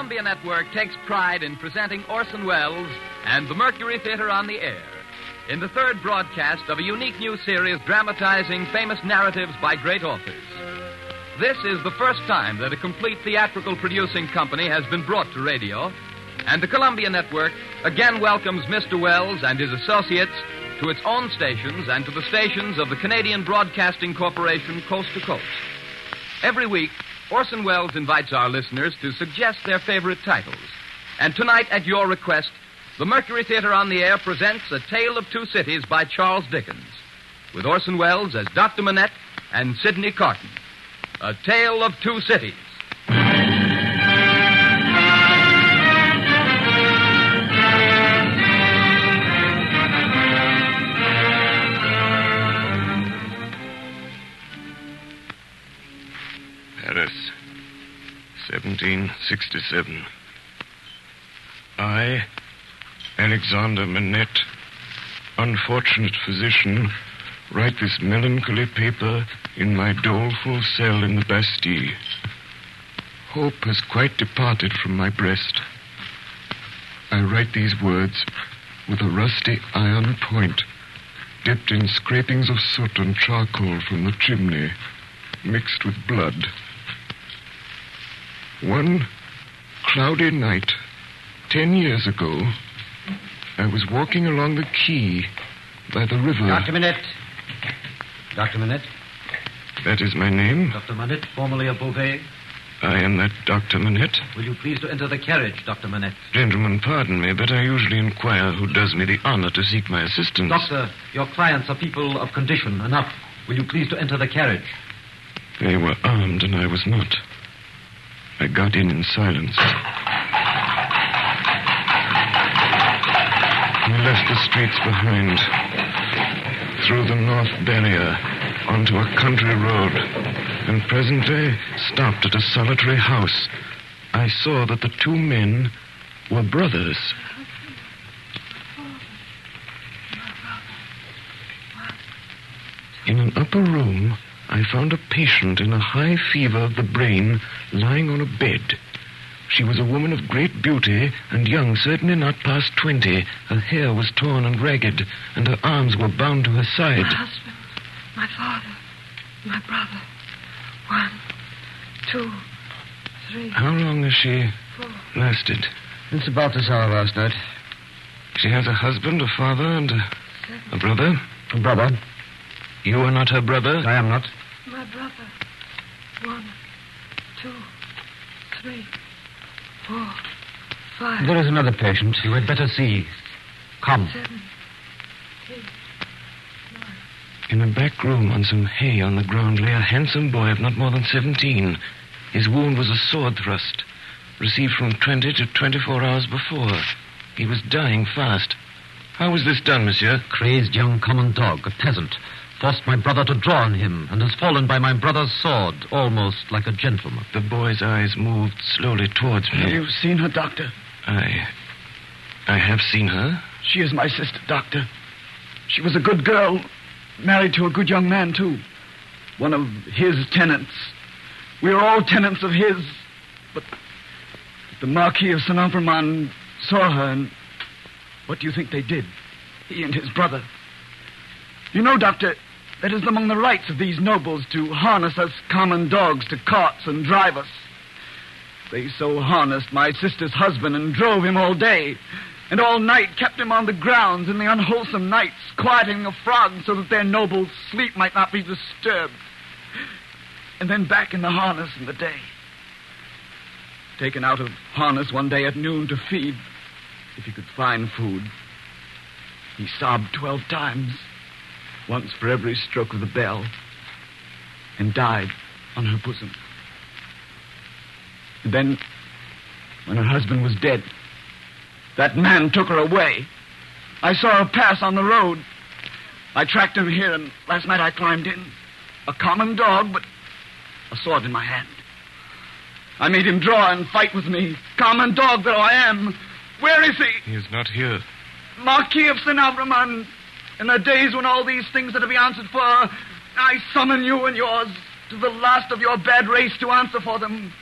Columbia Network takes pride in presenting Orson Welles and the Mercury Theatre on the air in the third broadcast of a unique new series dramatizing famous narratives by great authors. This is the first time that a complete theatrical producing company has been brought to radio, and the Columbia Network again welcomes Mr. Welles and his associates to its own stations and to the stations of the Canadian Broadcasting Corporation coast to coast. Every week, Orson Welles invites our listeners to suggest their favorite titles. And tonight, at your request, the Mercury Theatre on the Air presents A Tale of Two Cities by Charles Dickens, with Orson Welles as Dr. Manette and Sidney Carton. A Tale of Two Cities. Paris, 1767. I, Alexander Manette, unfortunate physician, write this melancholy paper in my doleful cell in the Bastille. Hope has quite departed from my breast. I write these words with a rusty iron point, dipped in scrapings of soot and charcoal from the chimney, mixed with blood. One cloudy night, 10 years ago, I was walking along the quay by the river. Dr. Manette. Dr. Manette. That is my name. Dr. Manette, formerly of Beauvais. I am that Dr. Manette. Will you please to enter the carriage, Dr. Manette? Gentlemen, pardon me, but I usually inquire who does me the honor to seek my assistance. Doctor, your clients are people of condition enough. Will you please to enter the carriage? They were armed, and I was not. I got in silence. We left the streets behind, through the north barrier, onto a country road, and presently stopped at a solitary house. I saw that the two men were brothers. In an upper room, I found a patient in a high fever of the brain lying on a bed. She was a woman of great beauty and young, certainly not past 20. Her hair was torn and ragged, and her arms were bound to her side. My husband, my father, my brother. 1, 2, 3. How long has she 4. lasted? It's about this hour last night. She has a husband, a father, and a brother? A brother. You are not her brother? I am not. My brother. 1, 2, 3, 4, 5. There is another patient. You had better see. Come. 7, 8, 9. In a back room on some hay on the ground lay a handsome boy of not more than 17. His wound was a sword thrust, received from 20 to 24 hours before. He was dying fast. How was this done, monsieur? Crazed young common dog, a peasant, forced my brother to draw on him and has fallen by my brother's sword, almost like a gentleman. The boy's eyes moved slowly towards me. You've seen her, Doctor? I have seen her. She is my sister, Doctor. She was a good girl, married to a good young man, too. One of his tenants. We are all tenants of his. But the Marquis of St. Herrmann saw her, and what do you think they did? He and his brother. You know, Doctor, that is among the rights of these nobles to harness us common dogs to carts and drive us. They so harnessed my sister's husband and drove him all day, and all night kept him on the grounds in the unwholesome nights, quieting the frogs so that their noble sleep might not be disturbed. And then back in the harness in the day. Taken out of harness one day at noon to feed, if he could find food. He sobbed 12 times, once for every stroke of the bell, and died on her bosom. And then, when her husband was dead, that man took her away. I saw her pass on the road. I tracked him here, and last night I climbed in. A common dog, but a sword in my hand. I made him draw and fight with me. Common dog though I am. Where is he? He is not here. Marquis of St. Herrmann. In the days when all these things are to be answered for, I summon you and yours to the last of your bad race to answer for them.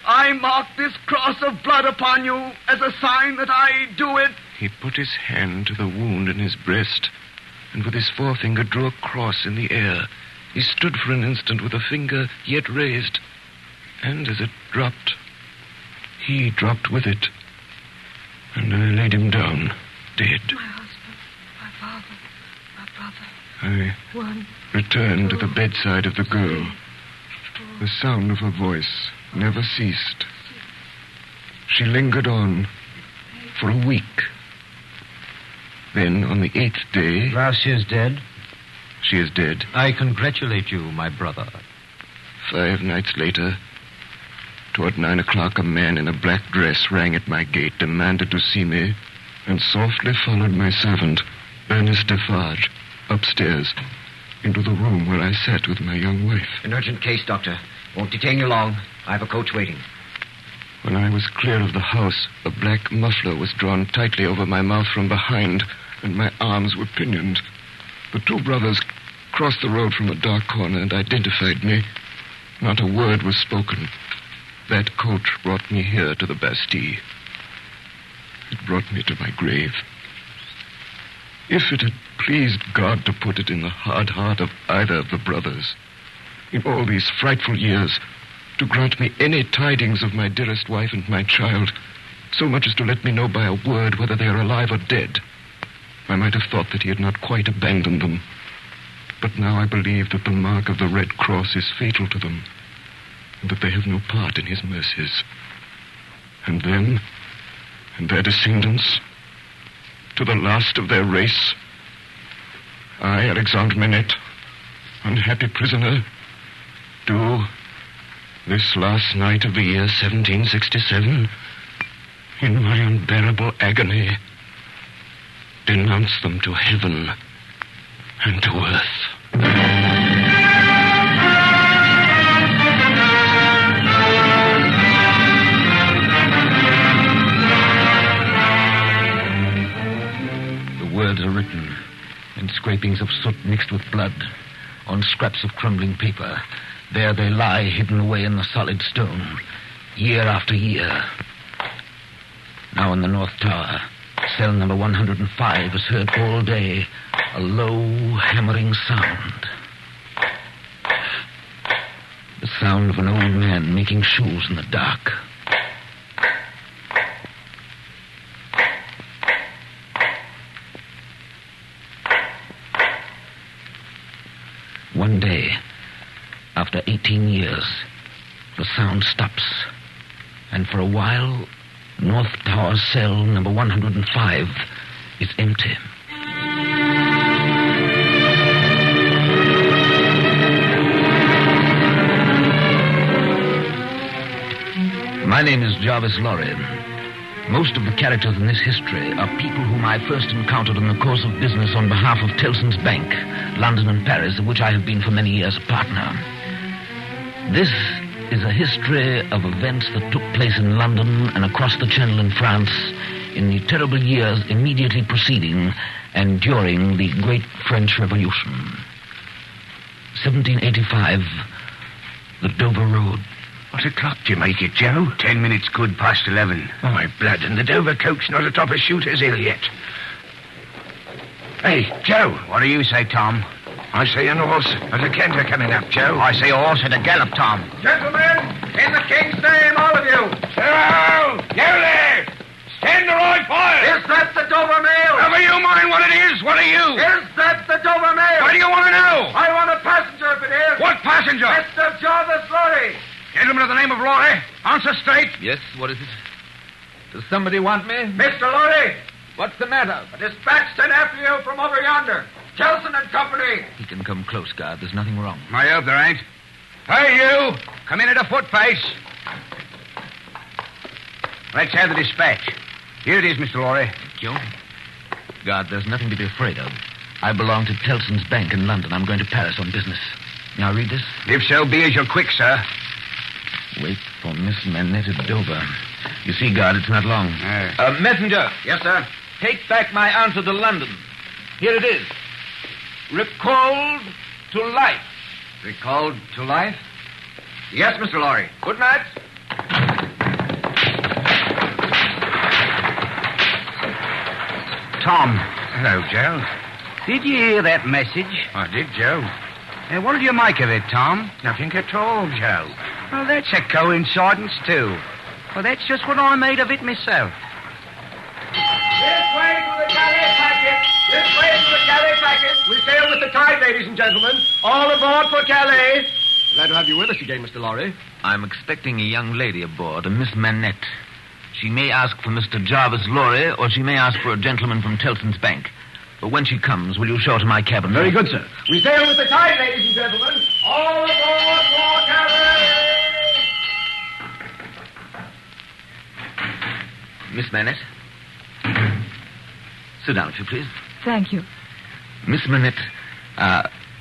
I mark this cross of blood upon you as a sign that I do it. He put his hand to the wound in his breast, and with his forefinger drew a cross in the air. He stood for an instant with a finger yet raised, and as it dropped, he dropped with it, and I laid him down, dead. My husband, my father, my brother. I One, returned to two, the bedside of the girl. 4, The sound of her voice never ceased. She lingered on for a week. Then, on the 8th day... Well, she is dead. She is dead. I congratulate you, my brother. 5 nights later, toward 9 o'clock, a man in a black dress rang at my gate, demanded to see me, and softly followed my servant, Ernest Defarge, upstairs, into the room where I sat with my young wife. An urgent case, Doctor. Won't detain you long. I have a coach waiting. When I was clear of the house, a black muffler was drawn tightly over my mouth from behind, and my arms were pinioned. The 2 brothers crossed the road from a dark corner and identified me. Not a word was spoken. That coach brought me here to the Bastille. It brought me to my grave. If it had pleased God to put it in the hard heart of either of the brothers, in all these frightful years, to grant me any tidings of my dearest wife and my child, so much as to let me know by a word whether they are alive or dead, I might have thought that he had not quite abandoned them. But now I believe that the mark of the Red Cross is fatal to them, and that they have no part in his mercies. And them, and their descendants, to the last of their race, I, Alexandre Manette, unhappy prisoner, do, this last night of the year 1767, in my unbearable agony, denounce them to heaven and to earth. The words are written in scrapings of soot mixed with blood on scraps of crumbling paper. There they lie, hidden away in the solid stone, year after year. Now in the North Tower, cell number 105 is heard all day, a low, hammering sound. The sound of an old man making shoes in the dark. One day, after 18 years, the sound stops. And for a while, North Tower cell number 105 is empty. My name is Jarvis Lorry. Most of the characters in this history are people whom I first encountered in the course of business on behalf of Tellson's Bank, London and Paris, of which I have been for many years a partner. This is a history of events that took place in London and across the Channel in France in the terrible years immediately preceding and during the Great French Revolution. 1785, the Dover Road. What o'clock do you make it, Joe? 10 minutes good past 11. Oh, my blood, and the Dover coach not atop a shooter's hill yet. Hey, Joe. What do you say, Tom? I say an horse. There's a canter coming up, Joe. I say a horse at a gallop, Tom. Gentlemen, in the king's name, all of you. Sarah! You there! Stand the right fire! Is that the Dover Mail? Never you mind what it is. What are you? Is that the Dover Mail? What do you want to know? I want a passenger if it is. What passenger? Mr. Jarvis Lorry. Gentleman of the name of Lorry. Answer straight. Yes, what is it? Does somebody want me? Mr. Lorry, What's the matter? a dispatch sent after you from over yonder. Kelson and Company. He can come close, guard. There's nothing wrong. I hope there ain't. Hey, you! Come in at a foot pace. Let's have the dispatch. Here it is, Mr. Lorry. Joe? Guard, there's nothing to be afraid of. I belong to Tellson's Bank in London. I'm going to Paris on business. Now read this. If so be as you're quick, sir. Wait for Miss Manette at Dover. You see, guard, it's not long. Messenger. Yes, sir. Take back my answer to London. Here it is. Recalled to life. Recalled to life? Yes, Mr. Lorry. Good night. Tom. Hello, Joe. Did you hear that message? I did, Joe. What did you make of it, Tom? Nothing at all, Joe. Well, that's a coincidence, too. Well, that's just what I made of it myself. This way for the Calais packet. This way for the Calais packet. We sail with the tide, ladies and gentlemen. All aboard for Calais. Glad to have you with us again, Mr. Lorry. I'm expecting a young lady aboard, a Miss Manette. She may ask for Mr. Jarvis Lorry, or she may ask for a gentleman from Tellson's Bank. But when she comes, will you show her to my cabin? Very good, sir. We sail with the tide, ladies and gentlemen. All aboard for Calais. Miss Manette. Sit down, if you please. Thank you. Miss Manette,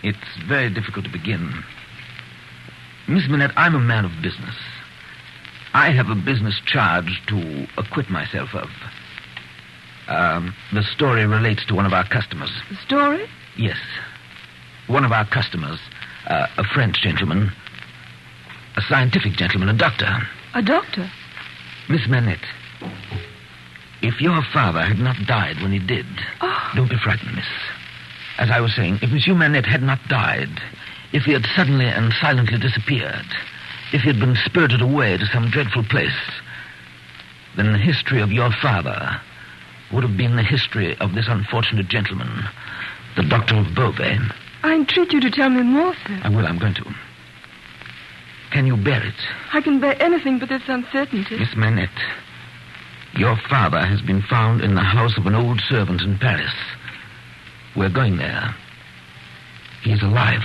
it's very difficult to begin. Miss Manette, I'm a man of business. I have a business charge to acquit myself of. The story relates to one of our customers. The story? Yes. One of our customers, a French gentleman, a scientific gentleman, a doctor. A doctor? Miss Manette, if your father had not died when he did, Don't be frightened, miss. As I was saying, if Monsieur Manette had not died, if he had suddenly and silently disappeared, if he had been spirited away to some dreadful place, then the history of your father would have been the history of this unfortunate gentleman, the Doctor of Beauvais. I entreat you to tell me more, sir. I will, I'm going to. Can you bear it? I can bear anything but this uncertainty. Miss Manette, your father has been found in the house of an old servant in Paris. We're going there. He's alive.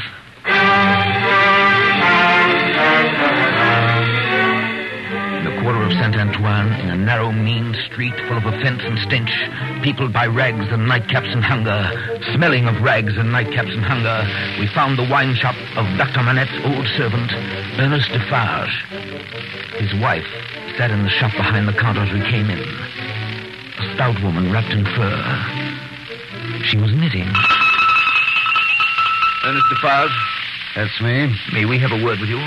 In the quarter of Saint-Antoine, in a narrow, mean street full of offense and stench, peopled by rags and nightcaps and hunger, smelling of rags and nightcaps and hunger, we found the wine shop of Dr. Manette's old servant, Ernest Defarge. His wife sat in the shop behind the counter as we came in. A stout woman wrapped in fur. She was knitting. Ernest Defarge? That's me. May we have a word with you?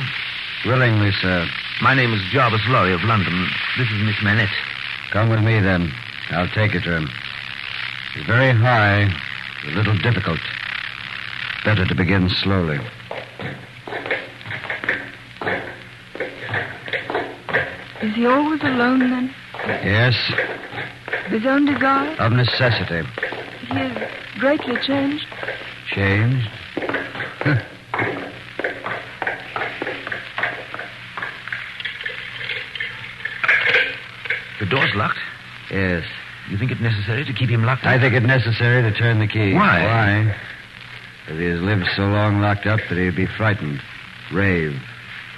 Willingly, sir. My name is Jarvis Lorry of London. This is Miss Manette. Come with me, then. I'll take you to him. He's very high, a little difficult. Better to begin slowly. Is he always alone, then? Yes, Of his own desire? of necessity. He is greatly changed? Changed? The door's locked. Yes. You think it necessary to keep him locked up? I think it necessary to turn the key. Why? Why? Because he has lived so long locked up that he'd be frightened, rave,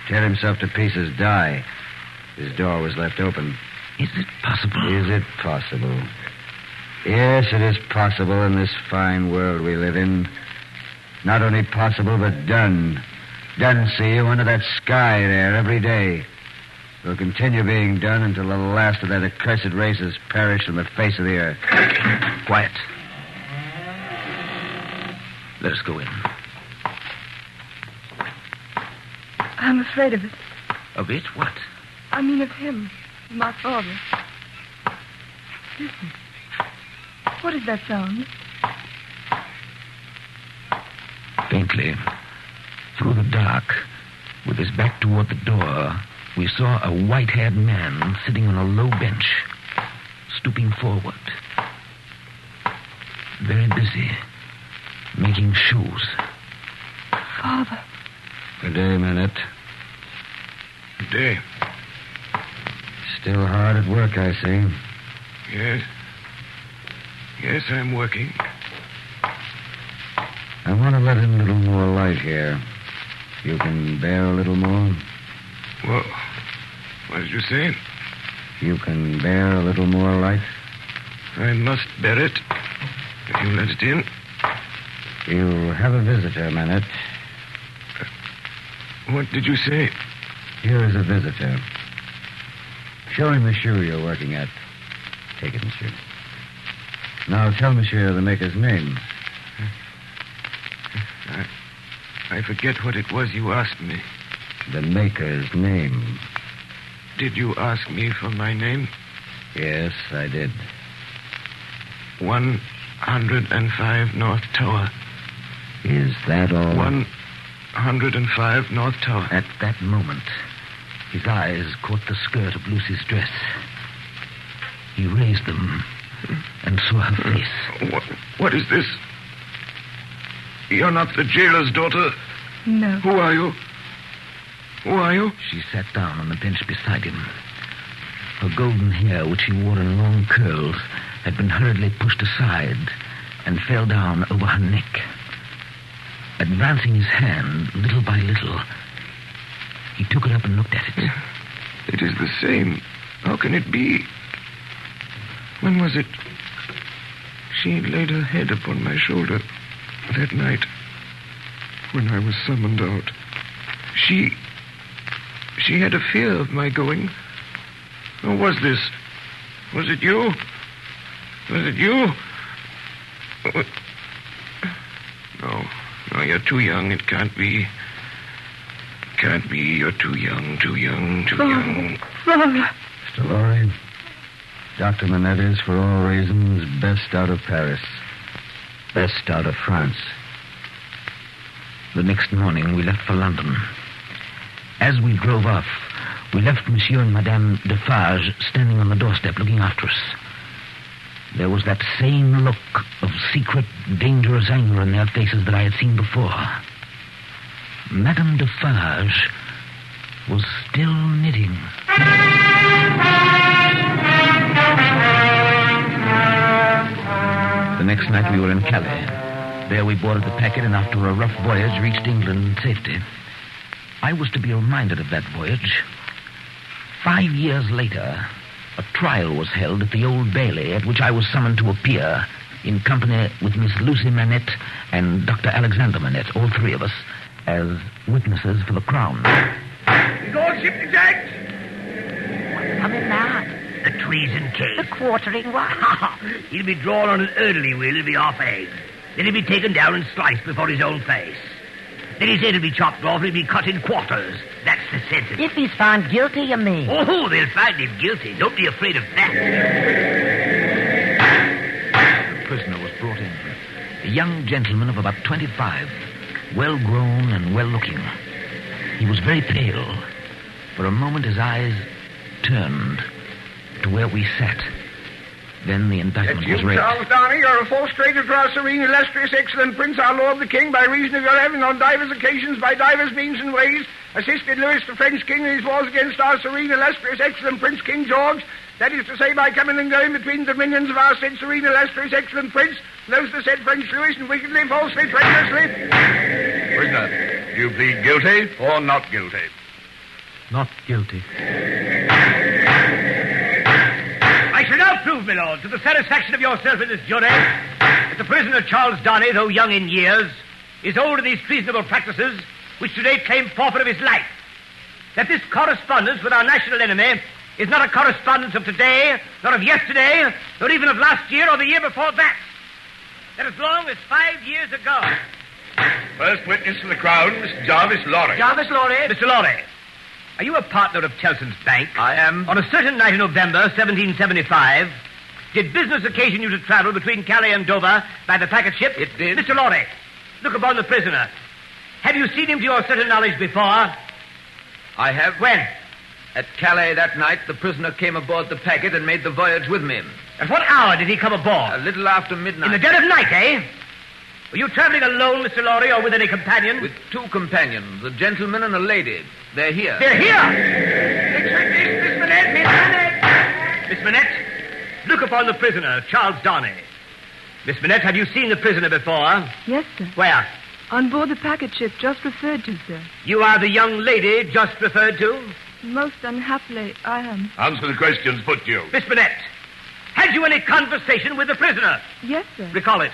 tear himself to pieces, die. His door was left open. Is it possible? Is it possible? Yes, it is possible in this fine world we live in. Not only possible, but done. Done, see you, under that sky there every day. Will continue being done until the last of that accursed race has perished from the face of the earth. Quiet. Let us go in. I'm afraid of it. Of it? What? I mean of him, my father. Listen. What is that sound? Faintly, through the dark, with his back toward the door, we saw a white-haired man sitting on a low bench, stooping forward. Very busy, making shoes. Father. Good day, Manette. Good day. Still hard at work, I see. Yes. Yes, I'm working. I want to let in a little more light here. You can bear a little more? Well, what did you say? You can bear a little more light? I must bear it. If you let it in. You have a visitor, Manette. What did you say? Here is a visitor. Show him the shoe you're working at. Take it, monsieur. Now tell monsieur the maker's name. I forget what it was you asked me. The maker's name. Did you ask me for my name? Yes, I did. 105 North Tower. Is that all? 105 North Tower. At that moment, his eyes caught the skirt of Lucy's dress. He raised them and saw her face. What is this? You're not the jailer's daughter. No. Who are you? Who are you? She sat down on the bench beside him. Her golden hair, which she wore in long curls, had been hurriedly pushed aside and fell down over her neck. Advancing his hand, little by little, he took it up and looked at it. It is the same. How can it be? When was it? She laid her head upon my shoulder that night when I was summoned out. She had a fear of my going. Or was this? Was it you? Was it you? No, you're too young. It can't be. Can't be. You're too young, too young. Father. Mr. Lorry, Dr. Manette is, for all reasons, best out of Paris. Best out of France. The next morning, we left for London. As we drove off, we left Monsieur and Madame Defarge standing on the doorstep looking after us. There was that same look of secret, dangerous anger in their faces that I had seen before. Madame Defarge was still knitting. The next night we were in Calais. There we boarded the packet and after a rough voyage reached England in safety. I was to be reminded of that voyage. 5 years later, a trial was held at the Old Bailey at which I was summoned to appear in company with Miss Lucy Manette and Dr. Alexander Manette, all three of us, as witnesses for the Crown. Is all ship jacked? What's coming now? The treason case. The quartering one? He'll be drawn on an orderly wheel. He'll be half-egged. Then he'll be taken down and sliced before his own face. Then his head will be chopped off and he'll be cut in quarters. That's the sentence. If he's found guilty, you mean? Oh, they'll find him guilty. Don't be afraid of that. The prisoner was brought in. A young gentleman of about 25, well-grown and well-looking. He was very pale. For a moment his eyes turned to where we sat. Then the indictment was read. Charles Darnay, you're a false traitor to our serene, illustrious, excellent Prince, our Lord the King, by reason of your having on divers occasions, by divers means and ways, assisted Louis the French King in his wars against our serene, illustrious, excellent Prince King George. That is to say, by coming and going between the dominions of our said serene, illustrious, excellent Prince, those the said French Louis, and wickedly, falsely, treacherously. Prisoner, do you plead guilty or not guilty? Not guilty. I shall now prove, my lord, to the satisfaction of yourself and this jury, that the prisoner Charles Darnay, though young in years, is old in these treasonable practices which today claim forfeit of his life. That this correspondence with our national enemy is not a correspondence of today, nor of yesterday, nor even of last year or the year before that. That as long as 5 years ago... First witness for the Crown, Mr. Jarvis Lorry. Jarvis Lorry. Mr. Lorry, are you a partner of Tellson's Bank? I am. On a certain night in November, 1775, did business occasion you to travel between Calais and Dover by the packet ship? It did. Mr. Lorry, look upon the prisoner. Have you seen him to your certain knowledge before? I have. When? At Calais that night, the prisoner came aboard the packet and made the voyage with me. At what hour did he come aboard? A little after midnight. In the dead of night, eh? Were you traveling alone, Mr. Lorry, or with any companion? With 2 companions, a gentleman and a lady. They're here. They're here! Miss Manette! Miss Manette, look upon the prisoner, Charles Darnay. Miss Manette, have you seen the prisoner before? Yes, sir. Where? On board the packet ship just referred to, sir. You are the young lady just referred to? Most unhappily, I am. Answer the questions put to you. Miss Manette, had you any conversation with the prisoner? Yes, sir. Recall it.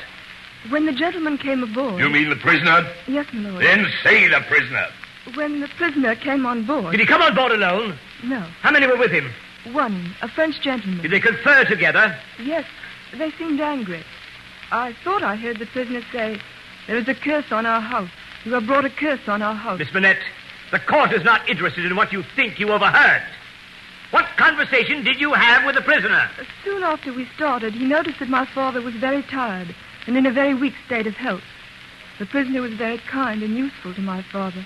When the gentleman came aboard... You mean the prisoner? Yes, my lord. Then say the prisoner. When the prisoner came on board... Did he come on board alone? No. How many were with him? One, a French gentleman. Did they confer together? Yes, they seemed angry. I thought I heard the prisoner say, there is a curse on our house. You have brought a curse on our house. Miss Manette, the court is not interested in what you think you overheard. What conversation did you have with the prisoner? Soon after we started, he noticed that my father was very tired and in a very weak state of health. The prisoner was very kind and useful to my father.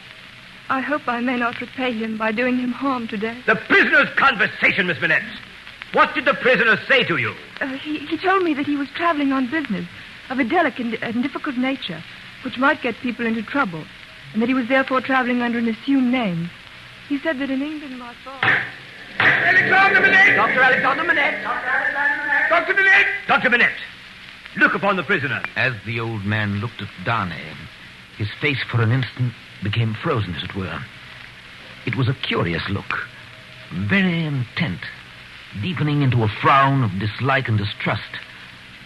I hope I may not repay him by doing him harm today. The prisoner's conversation, Miss Minette. What did the prisoner say to you? He told me that he was traveling on business of a delicate and difficult nature, which might get people into trouble, and that he was therefore traveling under an assumed name. He said that in England, my father... Alexander Minette! Dr. Alexander Minette! Dr. Minette! Dr. Minette, look upon the prisoner. As the old man looked at Darnay, his face for an instant became frozen, as it were. It was a curious look, very intent, deepening into a frown of dislike and distrust,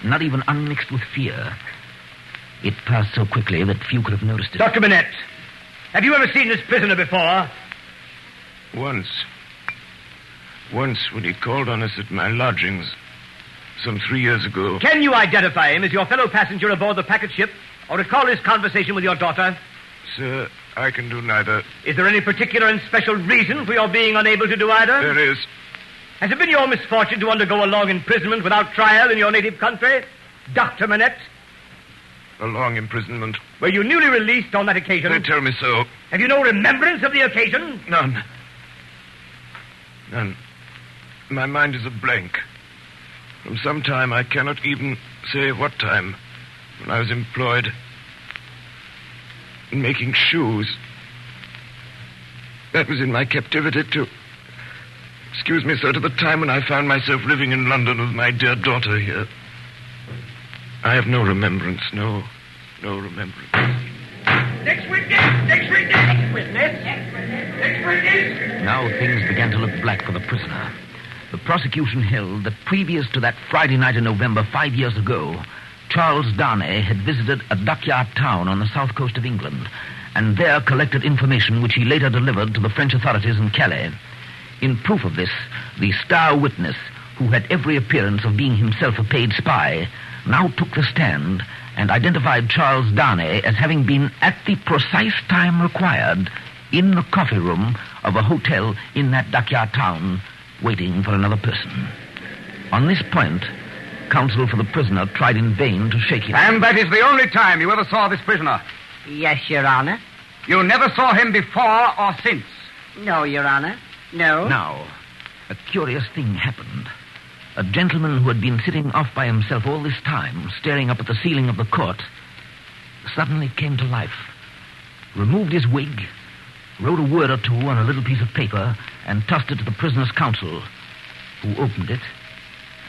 not even unmixed with fear. It passed so quickly that few could have noticed it. Dr. Minette, have you ever seen this prisoner before? Once when he called on us at my lodgings some 3 years ago. Can you identify him as your fellow passenger aboard the packet ship, or recall his conversation with your daughter? Sir, I can do neither. Is there any particular and special reason for your being unable to do either? There is. Has it been your misfortune to undergo a long imprisonment without trial in your native country, Dr. Minette? A long imprisonment. Were you newly released on that occasion? They tell me so. Have you no remembrance of the occasion? None. My mind is a blank. From some time, I cannot even say what time, when I was employed in making shoes. That was in my captivity to... Excuse me, sir, to the time when I found myself living in London with my dear daughter here. I have no remembrance, no remembrance. Next witness! Next witness! Next witness! Next witness! Now things began to look black for the prisoner. The prosecution held that previous to that Friday night in November 5 years ago, Charles Darnay had visited a dockyard town on the south coast of England, and there collected information which he later delivered to the French authorities in Calais. In proof of this, the star witness, who had every appearance of being himself a paid spy, now took the stand and identified Charles Darnay as having been at the precise time required in the coffee room of a hotel in that dockyard town, waiting for another person. On this point, counsel for the prisoner tried in vain to shake him. And that is the only time you ever saw this prisoner? Yes, Your Honor. You never saw him before or since? No, Your Honor. No. Now, a curious thing happened. A gentleman who had been sitting off by himself all this time, staring up at the ceiling of the court, suddenly came to life, removed his wig, wrote a word or two on a little piece of paper, and tossed it to the prisoner's counsel, who opened it,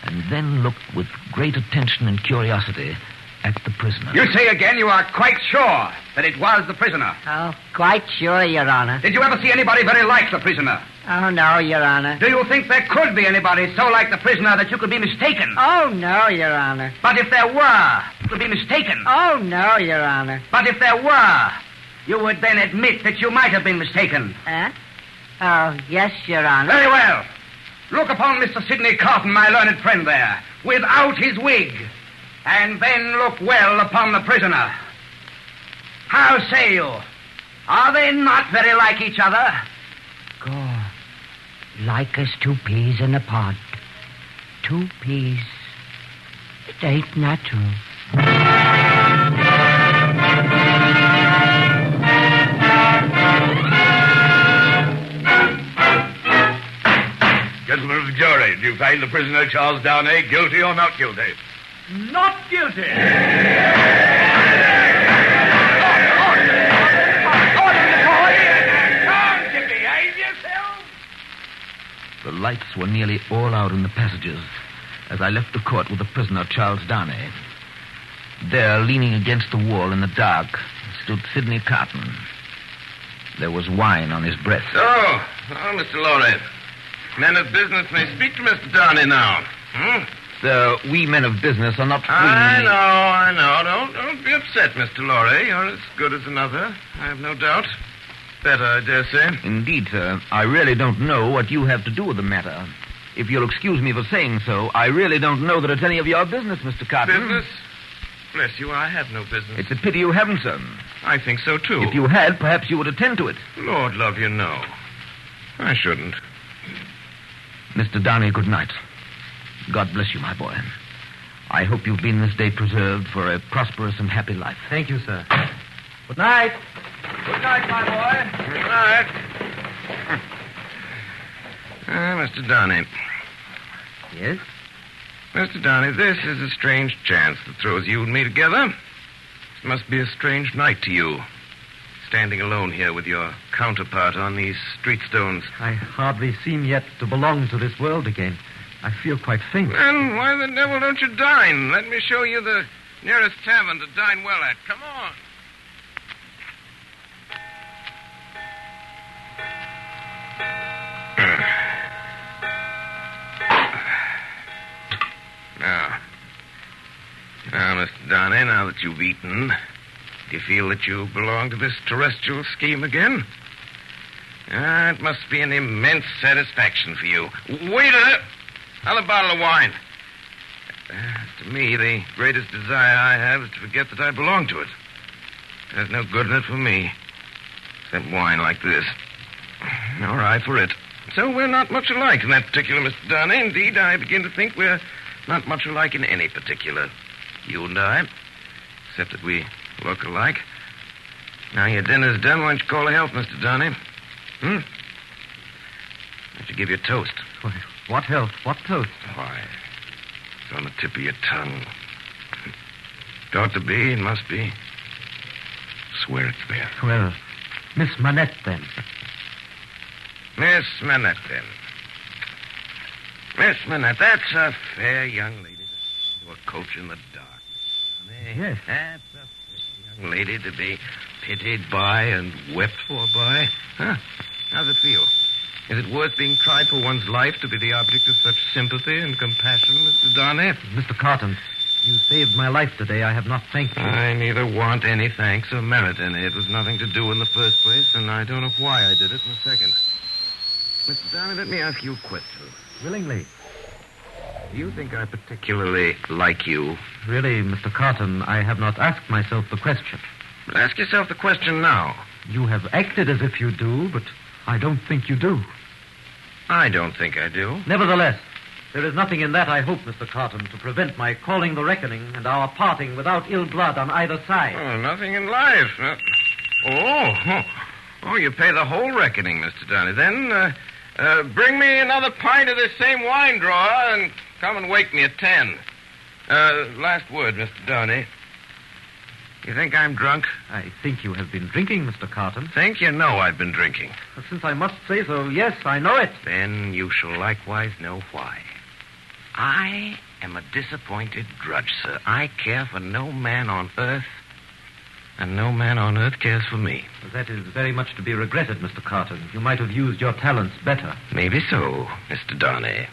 and then looked with great attention and curiosity at the prisoner. You say again you are quite sure that it was the prisoner? Oh, quite sure, Your Honor. Did you ever see anybody very like the prisoner? Oh, no, Your Honor. Do you think there could be anybody so like the prisoner that you could be mistaken? Oh, no, Your Honor. But if there were, you could be mistaken. Oh, no, Your Honor. But if there were, you would then admit that you might have been mistaken. Huh? Oh, yes, Your Honor. Very well. Look upon Mr. Sidney Carton, my learned friend there, without his wig, and then look well upon the prisoner. How say you? Are they not very like each other? Go. Like as two peas in a pod. 2 peas. It ain't natural. Gentlemen of the jury, do you find the prisoner Charles Darnay guilty or not guilty? Not guilty. The lights were nearly all out in the passages as I left the court with the prisoner, Charles Darnay. There, leaning against the wall in the dark, stood Sidney Carton. There was wine on his breath. Oh, Mr. Lorry. Men of business may speak to Mr. Darnay now. Sir, we men of business are not free. I know. Don't be upset, Mr. Lorry. You're as good as another, I have no doubt. Better, I dare say. Indeed, sir. I really don't know what you have to do with the matter. If you'll excuse me for saying so, I really don't know that it's any of your business, Mr. Carton. Business? Bless you, I have no business. It's a pity you haven't, sir. I think so, too. If you had, perhaps you would attend to it. Lord love you, no. I shouldn't. Mr. Downey, good night. God bless you, my boy. I hope you've been this day preserved for a prosperous and happy life. Thank you, sir. Good night. Good night, my boy. Good night. Mr. Downey. Yes? Mr. Downey, this is a strange chance that throws you and me together. This must be a strange night to you. Standing alone here with your counterpart on these street stones. I hardly seem yet to belong to this world again. I feel quite faint. Then why the devil don't you dine? Let me show you the nearest tavern to dine well at. Come on. Now, Mr. Downey, now that you've eaten, do you feel that you belong to this terrestrial scheme again? It must be an immense satisfaction for you. Waiter, another bottle of wine. To me, the greatest desire I have is to forget that I belong to it. There's no good in it for me, except wine like this. All right, for it. So we're not much alike in that particular, Mr. Downey. Indeed, I begin to think we're not much alike in any particular. You and I, except that we look alike. Now your dinner's done. Why don't you call a health, Mr. Downey? Why don't you give you a toast? What health? What toast? Why, it's on the tip of your tongue. It ought to be. It must be. Swear it's there. Well, Miss Manette, then. Miss Manette, then. Miss Manette, that's a fair young lady to a coach in the dark. Yes. That's a fair young lady to be pitied by and wept for by. Huh? How's it feel? Is it worth being tried for one's life to be the object of such sympathy and compassion, Mr. Darnay? Mr. Carton, you saved my life today. I have not thanked you. I neither want any thanks or merit any. It was nothing to do in the first place, and I don't know why I did it in the second. Mr. Darnay, let me ask you a question. Willingly. Do you think I particularly like you? Really, Mr. Carton, I have not asked myself the question. But ask yourself the question now. You have acted as if you do, but I don't think you do. I don't think I do. Nevertheless, there is nothing in that, I hope, Mr. Carton, to prevent my calling the reckoning and our parting without ill blood on either side. Oh, nothing in life. Oh, you pay the whole reckoning, Mr. Downey. Then, bring me another pint of this same wine drawer and come and wake me at 10. Last word, Mr. Downey. You think I'm drunk? I think you have been drinking, Mr. Carton. Think you know I've been drinking? Since I must say so, yes, I know it. Then you shall likewise know why. I am a disappointed drudge, sir. I care for no man on earth, and no man on earth cares for me. That is very much to be regretted, Mr. Carton. You might have used your talents better. Maybe so, Mr. Darnay.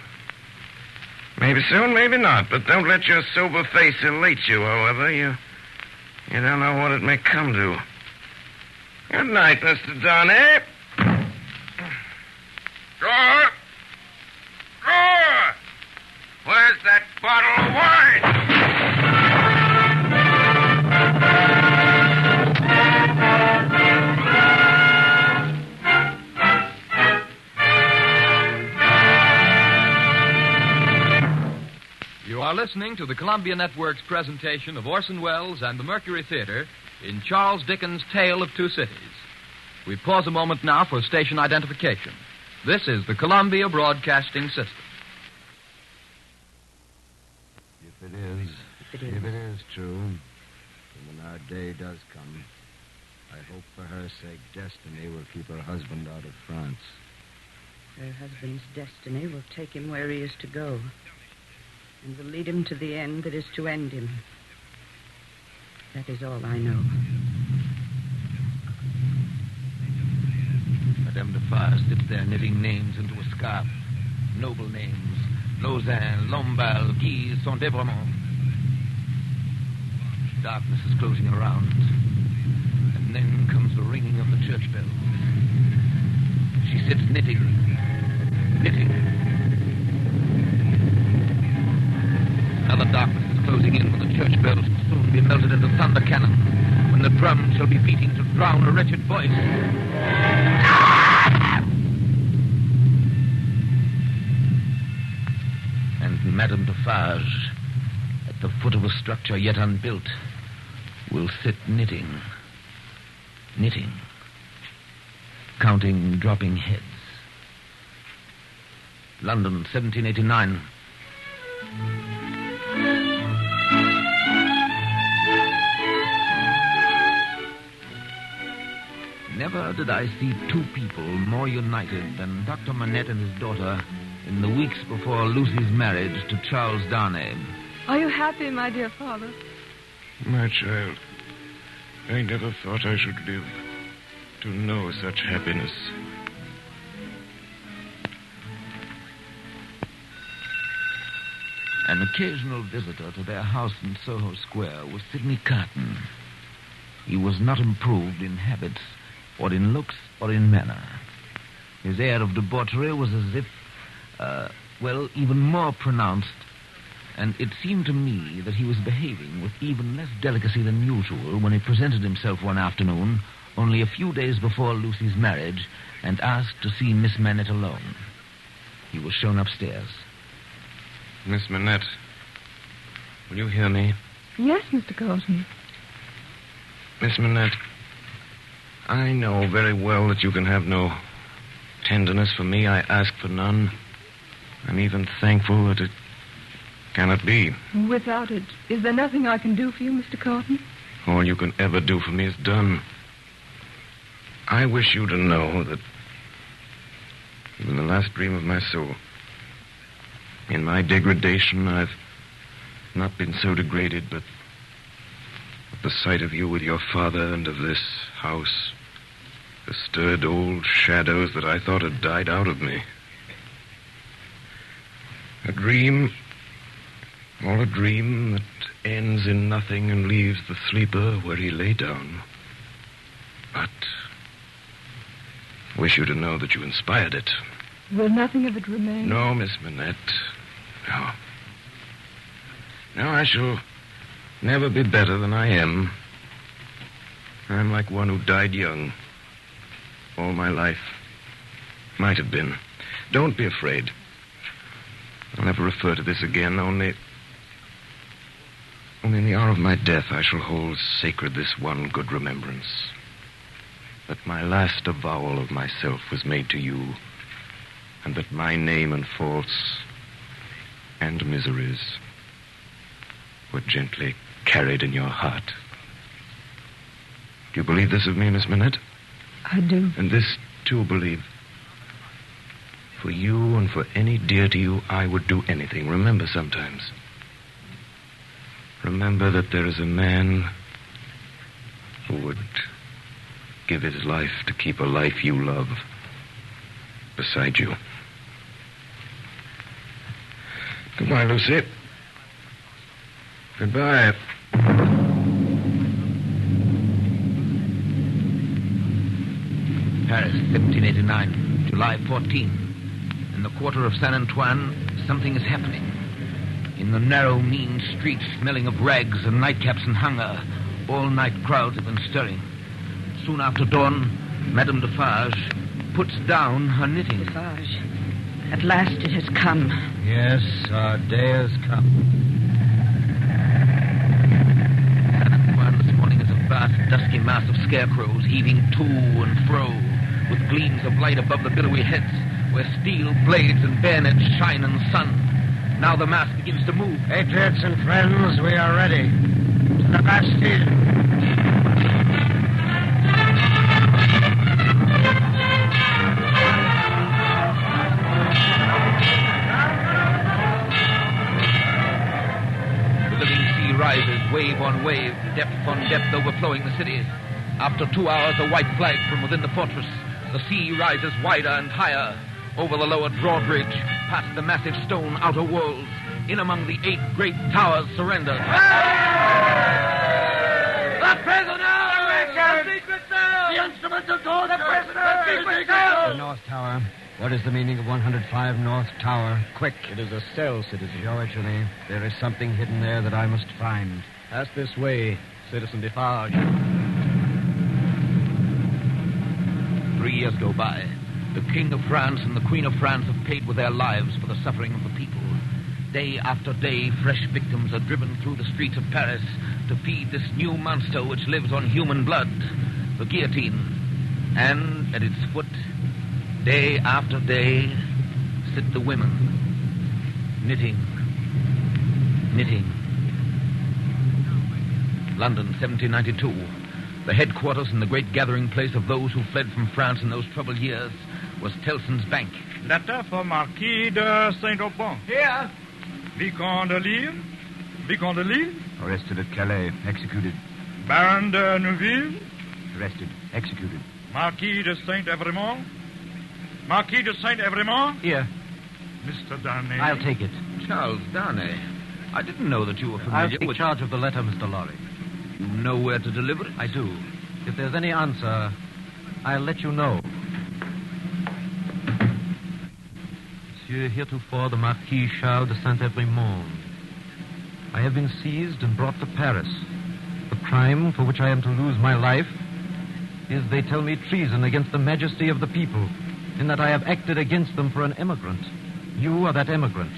Maybe so and maybe not, but don't let your sober face elate you, however. You don't know what it may come to. Good night, Mr. Darnay. Drawer! Drawer! Where's that bottle of wine? You are listening to the Columbia Network's presentation of Orson Welles and the Mercury Theatre in Charles Dickens' Tale of Two Cities. We pause a moment now for station identification. This is the Columbia Broadcasting System. If it is true, and when our day does come, I hope for her sake Destiny will keep her husband out of France. Her husband's destiny will take him where he is to go, and will lead him to the end that is to end him. That is all I know. Madame Defarge sits there knitting names into a scarf. Noble names. Lausanne, Lamballe, Guise, Saint-Evremont. Darkness is closing around. And then comes the ringing of the church bell. She sits knitting. Now the darkness is closing in, when the church bells will soon be melted into thunder cannon, when the drums shall be beating to drown a wretched voice. Madame Defarge, at the foot of a structure yet unbuilt, will sit knitting, counting dropping heads. London, 1789. Never did I see two people more united than Dr. Manette and his daughter in the weeks before Lucy's marriage to Charles Darnay. Are you happy, my dear father? My child, I never thought I should live to know such happiness. An occasional visitor to their house in Soho Square was Sidney Carton. He was not improved in habits, or in looks, or in manner. His air of debauchery was as if, even more pronounced, and it seemed to me that he was behaving with even less delicacy than usual when he presented himself one afternoon, only a few days before Lucy's marriage, and asked to see Miss Manette alone. He was shown upstairs. Miss Manette, will you hear me? Yes, Mr. Carton. Miss Manette, I know very well that you can have no tenderness for me. I ask for none. I'm even thankful that it cannot be. Without it, is there nothing I can do for you, Mr. Carton? All you can ever do for me is done. I wish you to know that even the last dream of my soul, in my degradation, I've not been so degraded, but at the sight of you with your father and of this house, the stirred old shadows that I thought had died out of me. A dream, all a dream that ends in nothing and leaves the sleeper where he lay down. But I wish you to know that you inspired it. Will nothing of it remain? No, Miss Manette. No. No, I shall never be better than I am. I'm like one who died young. All my life. Might have been. Don't be afraid. I'll never refer to this again, only in the hour of my death I shall hold sacred this one good remembrance. That my last avowal of myself was made to you, and that my name and faults and miseries were gently carried in your heart. Do you believe this of me, Miss Manette? I do. And this, too, believe. For you and for any dear to you, I would do anything. Remember sometimes. Remember that there is a man who would give his life to keep a life you love beside you. Goodbye, Lucy. Goodbye. Paris, 1789, July 14. In the quarter of Saint Antoine, something is happening. In the narrow, mean streets, smelling of rags and nightcaps and hunger, all-night crowds have been stirring. Soon after dawn, Madame Defarge puts down her knitting. Defarge, at last it has come. Yes, our day has come. Saint Antoine this morning is a vast, dusky mass of scarecrows heaving to and fro, with gleams of light above the billowy heads, where steel blades and bayonets shine in the sun. Now the mass begins to move. Patriots and friends, we are ready. To the Bastille. Rises wave on wave, depth on depth, overflowing the city. After 2 hours, a white flag from within the fortress. The sea rises wider and higher, over the lower drawbridge, past the massive stone outer walls, in among the 8 great towers surrendered. The prisoner! The secret cell! The instruments of torture! The prisoner! The secret cell! The North Tower. What is the meaning of 105 North Tower? Quick. It is a cell, citizen. Show it to me. There is something hidden there that I must find. Pass this way, Citizen Defarge. 3 years go by. The King of France and the Queen of France have paid with their lives for the suffering of the people. Day after day, fresh victims are driven through the streets of Paris to feed this new monster which lives on human blood, the guillotine. And at its foot, day after day, sit the women, knitting. London, 1792. The headquarters and the great gathering place of those who fled from France in those troubled years was Tellson's Bank. Letter for Marquis de Saint-Aubin. Here. Vicomte de Lille. Vicomte de Lille. Arrested at Calais. Executed. Baron de Neuville. Arrested. Executed. Marquis de Saint-Evremont. Marquis de Saint-Evremont. Here. Mr. Darnay. I'll take it. Charles Darnay. I didn't know that you were I'll familiar take with... charge of the letter, Mr. Lorry. You know where to deliver it? I do. If there's any answer, I'll let you know. Monsieur, heretofore the Marquis Charles de Saint-Evremont. I have been seized and brought to Paris. The crime for which I am to lose my life is, they tell me, treason against the majesty of the people, in that I have acted against them for an emigrant. You are that emigrant.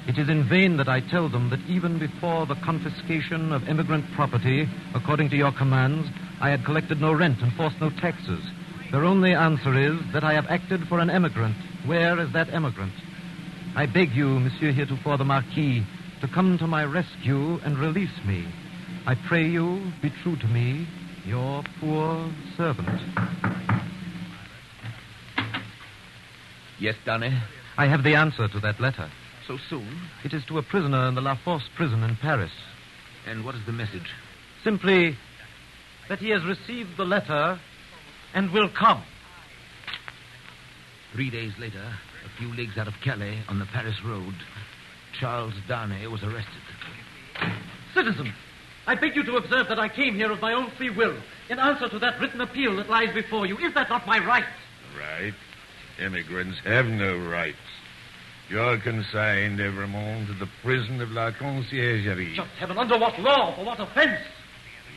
It is in vain that I tell them that even before the confiscation of emigrant property, according to your commands, I had collected no rent and forced no taxes. Their only answer is that I have acted for an emigrant. Where is that emigrant? I beg you, Monsieur heretofore the Marquis, to come to my rescue and release me. I pray you, be true to me, your poor servant. Yes, Darnay? I have the answer to that letter. So soon? It is to a prisoner in the La Force prison in Paris. And what is the message? Simply that he has received the letter and will come. 3 days later, a few leagues out of Calais, on the Paris road, Charles Darnay was arrested. Citizen, I beg you to observe that I came here of my own free will, in answer to that written appeal that lies before you. Is that not my right? Right. Immigrants have no rights. You're consigned, Evremont, to the prison of La Conciergerie. Just heaven, under what law? For what offense?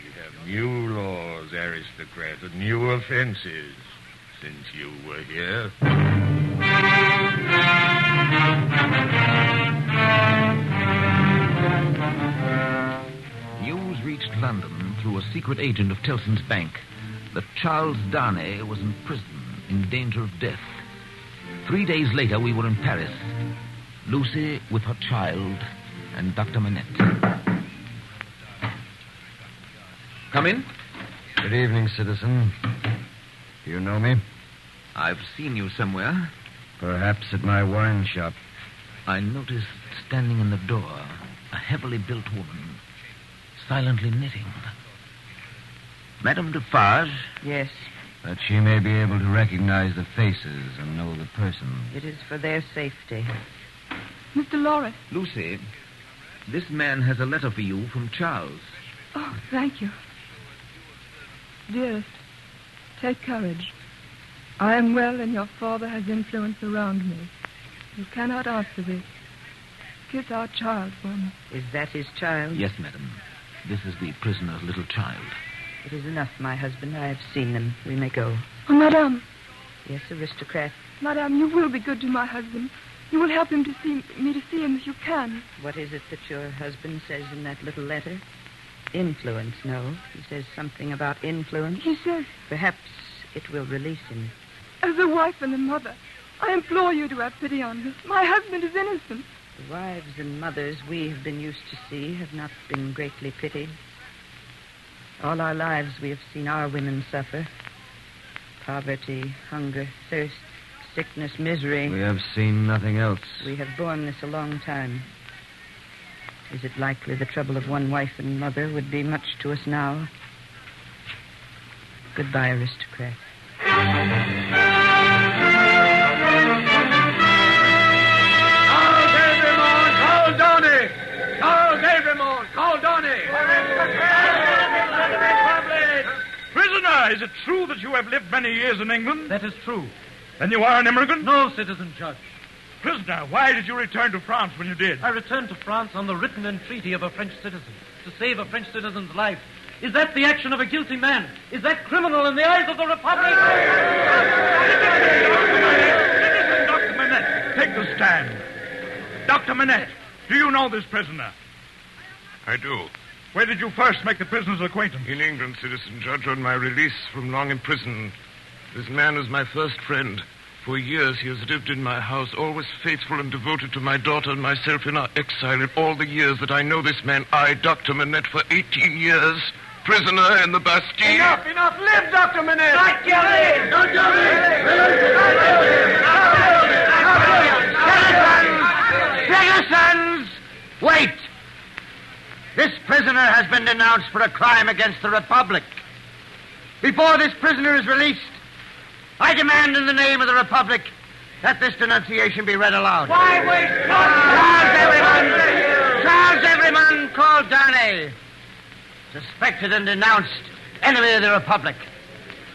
We have new laws, aristocrat, and new offenses since you were here. News reached London through a secret agent of Tellson's Bank that Charles Darnay was in prison in danger of death. 3 days later, we were in Paris. Lucy with her child and Dr. Manette. Come in. Good evening, citizen. Do you know me? I've seen you somewhere. Perhaps at my wine shop. I noticed standing in the door a heavily built woman, silently knitting. Madame Defarge? Yes. That she may be able to recognize the faces and know the persons. It is for their safety. Mr. Lorry. Lucy, this man has a letter for you from Charles. Oh, thank you. Dearest, take courage. I am well, and your father has influence around me. You cannot answer this. Kiss our child for me. Is that his child? Yes, madam. This is the prisoner's little child. It is enough, my husband. I have seen them. We may go. Oh, madame. Yes, aristocrat. Madame, you will be good to my husband. You will help him to see him if you can. What is it that your husband says in that little letter? Influence, no. He says something about influence. He says... Perhaps it will release him. As a wife and a mother, I implore you to have pity on me. My husband is innocent. The wives and mothers we have been used to see have not been greatly pitied. All our lives we have seen our women suffer. Poverty, hunger, thirst, sickness, misery. We have seen nothing else. We have borne this a long time. Is it likely the trouble of one wife and mother would be much to us now? Goodbye, aristocrat. Call Donny! Call Evremont! Call Donny! Prisoner, is it true that you have lived many years in England? That is true. Then you are an immigrant? No, citizen judge. Prisoner, why did you return to France when you did? I returned to France on the written entreaty of a French citizen to save a French citizen's life. Is that the action of a guilty man? Is that criminal in the eyes of the Republic? Citizen Dr. Manette, take the stand. Dr. Manette, Do you know this prisoner? I do. Where did you first make the prisoner's acquaintance? In England, citizen judge, on my release from long imprisonment. This man was my first friend. For years he has lived in my house, always faithful and devoted to my daughter and myself in our exile. In all the years that I know this man, I, Dr. Manette, for 18 years, prisoner in the Bastille. Enough! Live, Dr. Manette! Not guilty! Not guilty! Citizens! Wait! This prisoner has been denounced for a crime against the Republic. Before this prisoner is released, I demand in the name of the Republic that this denunciation be read aloud. Why waste Charles Everyman called Darnay. Suspected and denounced enemy of the Republic.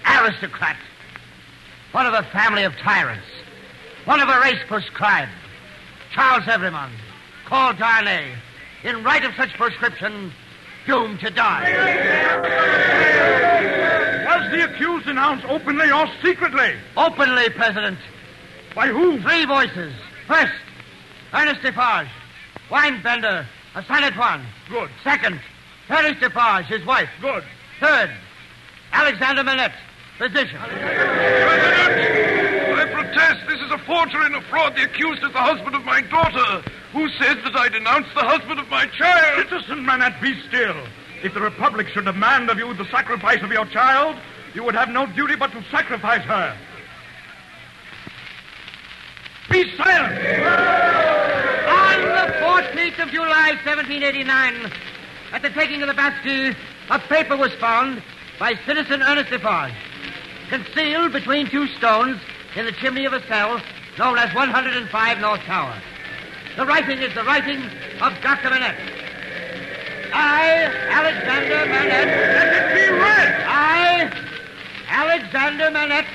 Aristocrat. One of a family of tyrants. One of a race proscribed. Charles Everyman called Darnay. In right of such prescription, doomed to die. Was the accused denounced openly or secretly? Openly, President. By whom? 3 voices. First, Ernest Defarge, wine vendor of Saint Antoine. Good. Second, Ernest Defarge, his wife. Good. Third, Alexander Manette, physician. I protest. This is a forgery and a fraud. The accused is the husband of my daughter, who says that I denounced the husband of my child. Citizen Manette, be still. If the Republic should demand of you the sacrifice of your child, you would have no duty but to sacrifice her. Be silent! On the 14th of July, 1789, at the taking of the Bastille, a paper was found by Citizen Ernest Defarge, concealed between 2 stones in the chimney of a cell known as 105 North Tower. The writing is the writing of Dr. Manette. I, Alexander Manette. Let it be read! I, Alexander Manette,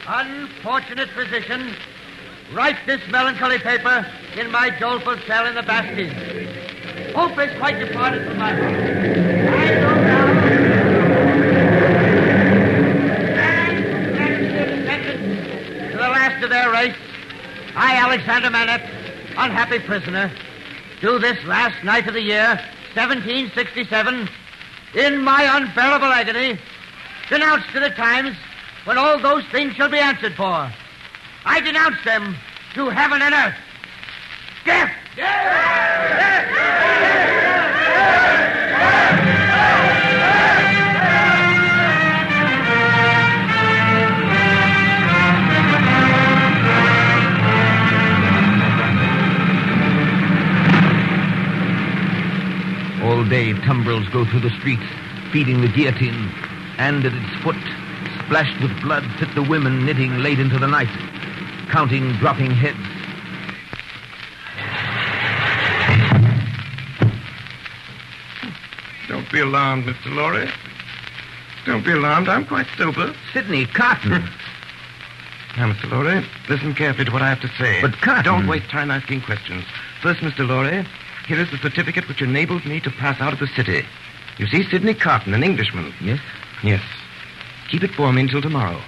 unfortunate physician, write this melancholy paper in my doleful cell in the Bastille. Hope is quite departed from my heart. I go down and sentenced to the last of their race. I, Alexander Manette, unhappy prisoner, do this last night of the year, 1767, in my unbearable agony, denounce to the times when all those things shall be answered for. I denounce them to heaven and earth. Death! All day, tumbrils go through the streets, feeding the guillotine, and at its foot, splashed with blood, sit the women knitting late into the night, counting dropping heads. Don't be alarmed, Mr. Lorry. Don't be alarmed. I'm quite sober. Sidney Carton. Now, Mr. Lorry, listen carefully to what I have to say. But Carton... Don't waste time asking questions. First, Mr. Lorry, here is the certificate which enabled me to pass out of the city. You see, Sidney Carton, an Englishman. Yes? Yes. Keep it for me until tomorrow.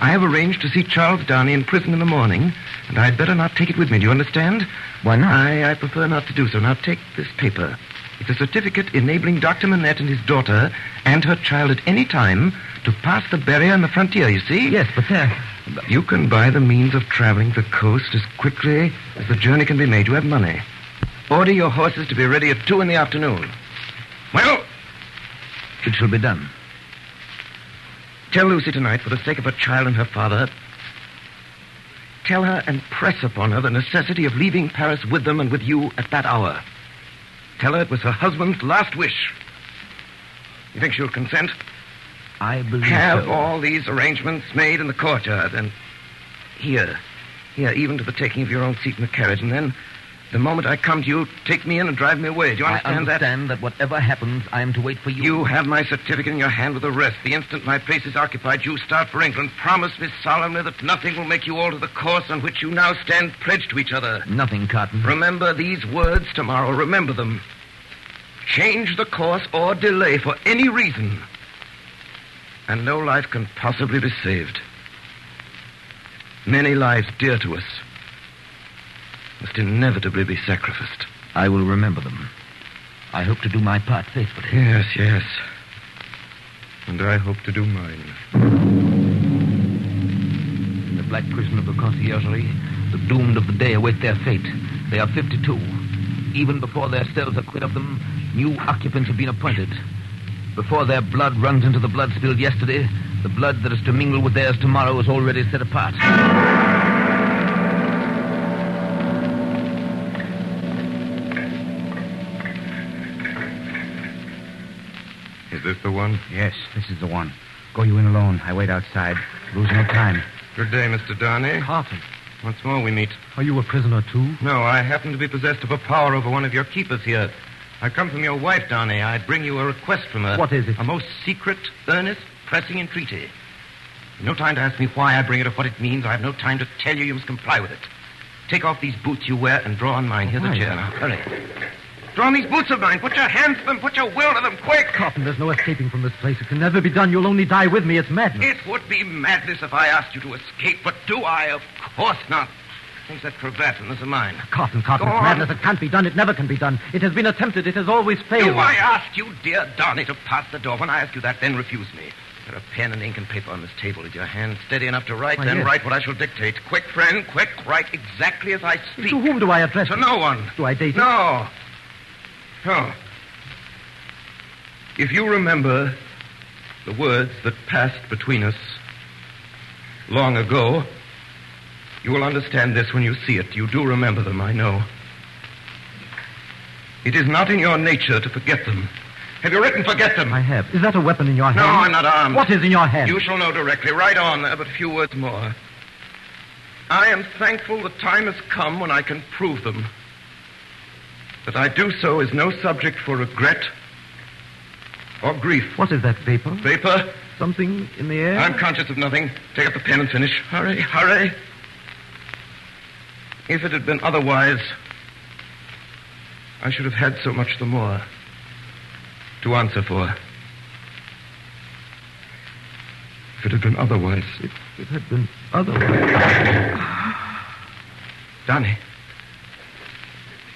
I have arranged to see Charles Darnay in prison in the morning, and I'd better not take it with me. Do you understand? Why not? I prefer not to do so. Now, take this paper. It's a certificate enabling Dr. Manette and his daughter and her child at any time to pass the barrier and the frontier, you see? Yes, but you can buy the means of traveling the coast as quickly as the journey can be made. You have money. Order your horses to be ready at 2 p.m. Well? It shall be done. Tell Lucy tonight, for the sake of her child and her father, tell her and press upon her the necessity of leaving Paris with them and with you at that hour. Tell her it was her husband's last wish. You think she'll consent? I believe Have so. all these arrangements made in the courtyard, and here, even to the taking of your own seat in the carriage, and then, the moment I come to you, take me in and drive me away. Do you understand that? I understand that whatever happens, I am to wait for you. You have my certificate in your hand with the rest. The instant my place is occupied, you start for England. Promise me solemnly that nothing will make you alter the course on which you now stand pledged to each other. Nothing, Carton. Remember these words tomorrow. Remember them. Change the course or delay for any reason, and no life can possibly be saved. Many lives dear to us must inevitably be sacrificed. I will remember them. I hope to do my part faithfully. Yes, yes. And I hope to do mine. In the black prison of the conciergerie, the doomed of the day await their fate. They are 52. Even before their cells are quit of them, new occupants have been appointed. Before their blood runs into the blood spilled yesterday, the blood that is to mingle with theirs tomorrow is already set apart. Is this the one? Yes, this is the one. Go you in alone. I wait outside. Lose no time. Good day, Mr. Darnay. Carton. Once more we meet. Are you a prisoner, too? No, I happen to be possessed of a power over one of your keepers here. I come from your wife, Darnay. I bring you a request from her. What is it? A most secret, earnest, pressing entreaty. No time to ask me why I bring it or what it means. I have no time to tell you. You must comply with it. Take off these boots you wear and draw on mine. Here's a chair now. Hurry. Draw on these boots of mine. Put your hands to them. Put your will to them. Quick. Carton, there's no escaping from this place. It can never be done. You'll only die with me. It's madness. It would be madness if I asked you to escape, but do I? Of course not. There's that cravat and there's a mine. Carton, it's Go on. madness. It can't be done. It never can be done. It has been attempted. It has always failed. Do I ask you, dear Darnay, to pass the door? When I ask you that, then refuse me. There are pen and ink and paper on this table. Is your hand steady enough to write? Why, Then yes. write what I shall dictate. Quick, friend, quick. Write exactly as I speak. To whom do I address To it? no one. Do I date it? No. No. If you remember the words that passed between us long ago, you will understand this when you see it. You do remember them, I know. It is not in your nature to forget them. Have you written forget them? I have. Is that a weapon in your hand? No, I'm not armed. What is in your hand? You shall know directly. Write on there, but a few words more. I am thankful the time has come when I can prove them. That I do so is no subject for regret or grief. What is that, vapor? Vapor? Something in the air? I'm conscious of nothing. Take up the pen and finish. Hurry, hurry. If it had been otherwise, I should have had so much the more to answer for. If it had been otherwise. If it had been otherwise. Donnie.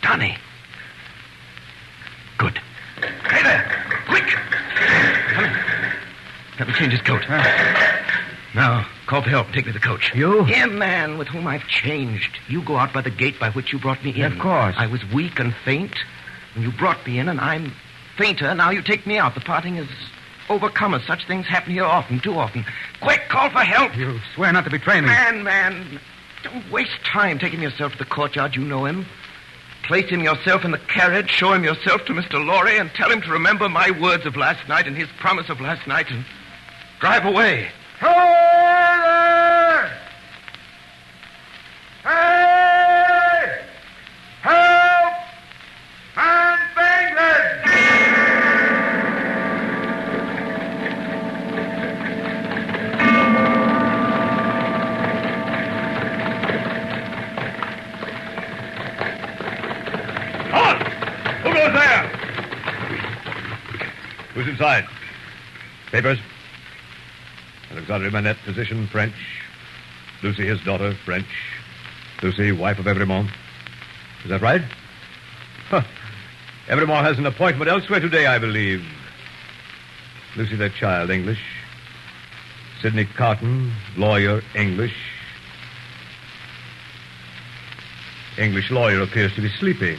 Donnie. Good. Hey there. Quick. Come in. Have him change his coat. Now, call for help. Take me to the coach. You? Him, man, with whom I've changed. You go out by the gate by which you brought me in. Of course. I was weak and faint, and you brought me in, and I'm fainter. Now you take me out. The parting is overcome us. Such things happen here often, too often. Quick, call for help. You swear not to betray me. Man, don't waste time taking yourself to the courtyard. You know him. Place him yourself in the carriage, show him yourself to Mr. Lorry, and tell him to remember my words of last night and his promise of last night, and drive away. Hey there! Hey! Help! And England! On! Who goes there? Who's inside? Papers? Alexandre Manette, physician, French. Lucy, his daughter, French. Lucy, wife of Evremont. Is that right? Huh. Evremont has an appointment elsewhere today, I believe. Lucy, their child, English. Sidney Carton, lawyer, English. English lawyer appears to be sleeping.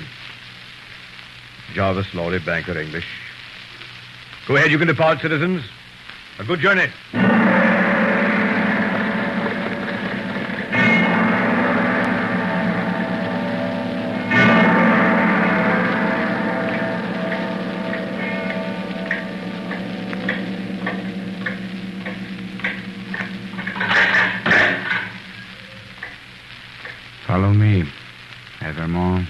Jarvis Lorry, banker, English. Go ahead, you can depart, citizens. A good journey. Follow me, Evermore.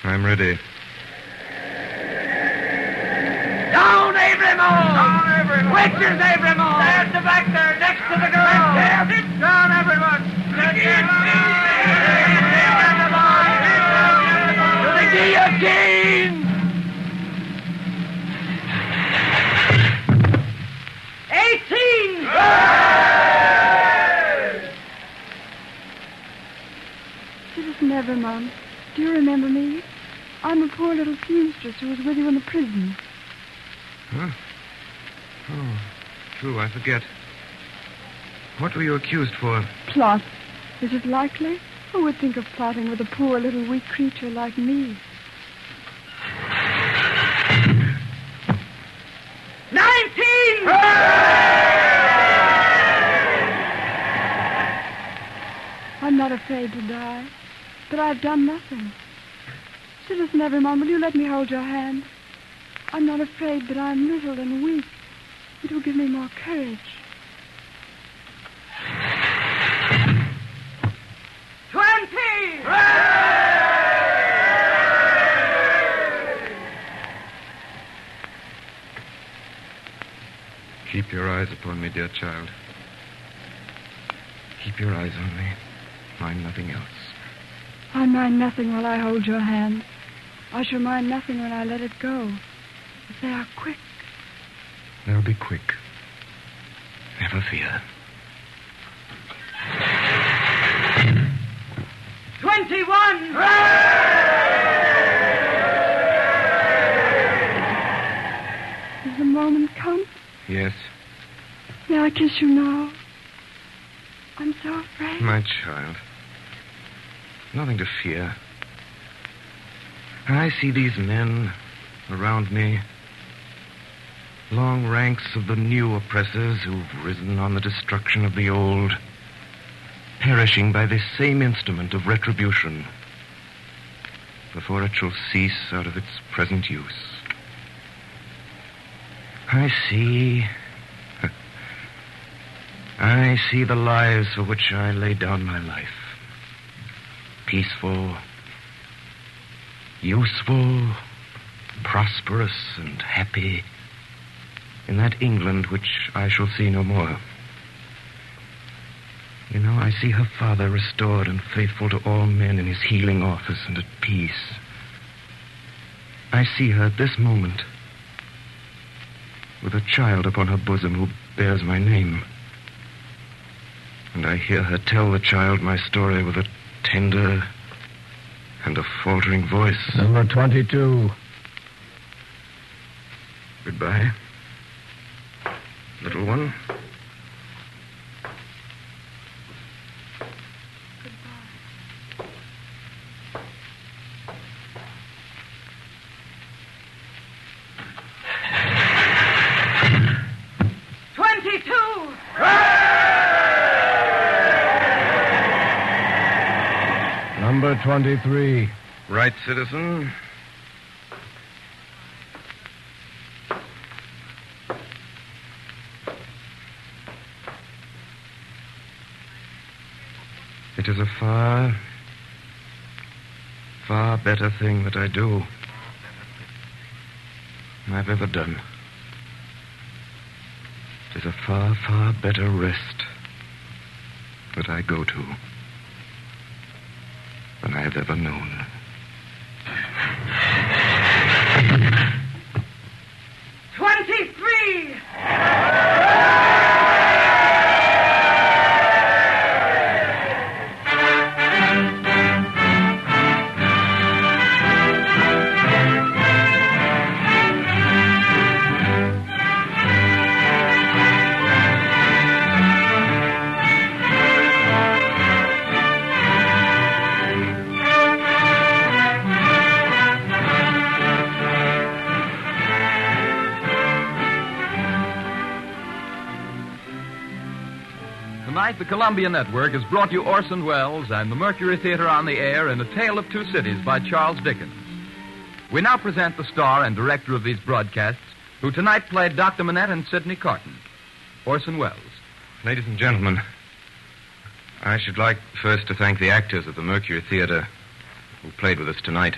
I'm ready. Down, Abramo! Down, everyone! Witches, Abramo! Stand to back there, next to the girl! Sit down, everyone! To the guillotine! 18! Citizen Evermond, do you remember me? I'm a poor little seamstress who was with you in the prison. Huh? Oh, true, I forget. What were you accused for? Plot. Is it likely? Who would think of plotting with a poor little weak creature like me? 19! I'm not afraid to die, but I've done nothing. Citizen Evermond, will you let me hold your hand? I'm not afraid, but I'm little and weak. It will give me more courage. 20! Keep your eyes upon me, dear child. Keep your eyes on me. Mind nothing else. I mind nothing while I hold your hand. I shall mind nothing when I let it go. But they are quick. They'll be quick. Never fear. 21! Has the moment come? Yes, May I kiss you now? I'm so afraid. my child. Nothing to fear. I see these men around me. Long ranks of the new oppressors who've risen on the destruction of the old, perishing by this same instrument of retribution before it shall cease out of its present use. I see the lives for which I lay down my life. Peaceful, useful, prosperous, and happy in that England which I shall see no more. You know, I see her father restored and faithful to all men in his healing office and at peace. I see her at this moment with a child upon her bosom who bears my name. And I hear her tell the child my story with a tender and a faltering voice. Number 22. Goodbye, little one. Number 23. Right, citizen. It is a far, far better thing that I do than I've ever done. It is a far, far better rest that I go to than I have ever known. Tonight, the Columbia Network has brought you Orson Welles and the Mercury Theatre on the air in A Tale of Two Cities by Charles Dickens. We now present the star and director of these broadcasts, who tonight played Dr. Manette and Sidney Carton, Orson Welles. Ladies and gentlemen, I should like first to thank the actors of the Mercury Theatre who played with us tonight.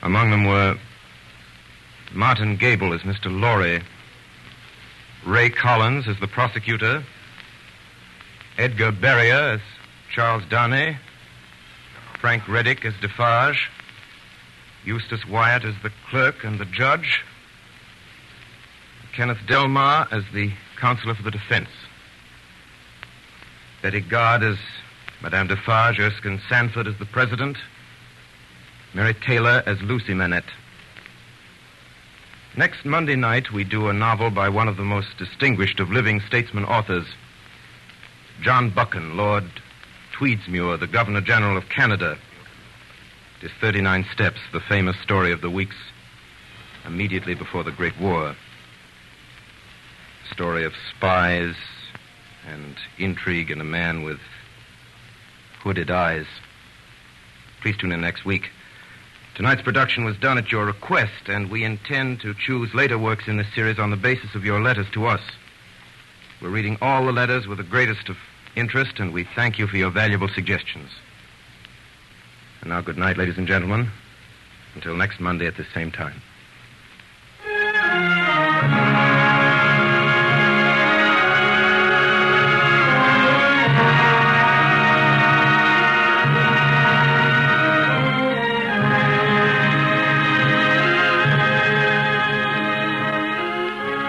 Among them were Martin Gable as Mr. Laurie, Ray Collins as the prosecutor, Edgar Berrier as Charles Darnay, Frank Reddick as Defarge, Eustace Wyatt as the clerk and the judge, Kenneth Delmar as the counsellor for the defense, Betty Gard as Madame Defarge, Erskine Sanford as the president, Mary Taylor as Lucy Manette. Next Monday night, we do a novel by one of the most distinguished of living statesman authors, John Buchan, Lord Tweedsmuir, the Governor General of Canada. It is 39 Steps, the famous story of the weeks immediately before the Great War. A story of spies and intrigue and a man with hooded eyes. Please tune in next week. Tonight's production was done at your request, and we intend to choose later works in this series on the basis of your letters to us. We're reading all the letters with the greatest of interest, and we thank you for your valuable suggestions. And now, good night, ladies and gentlemen. Until next Monday at this same time.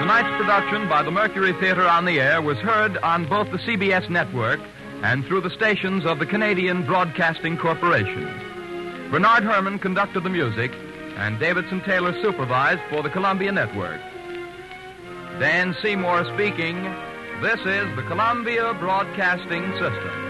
Tonight's production by the Mercury Theatre on the Air was heard on both the CBS network and through the stations of the Canadian Broadcasting Corporation. Bernard Herrmann conducted the music, and Davidson Taylor supervised for the Columbia Network. Dan Seymour speaking. This is the Columbia Broadcasting System.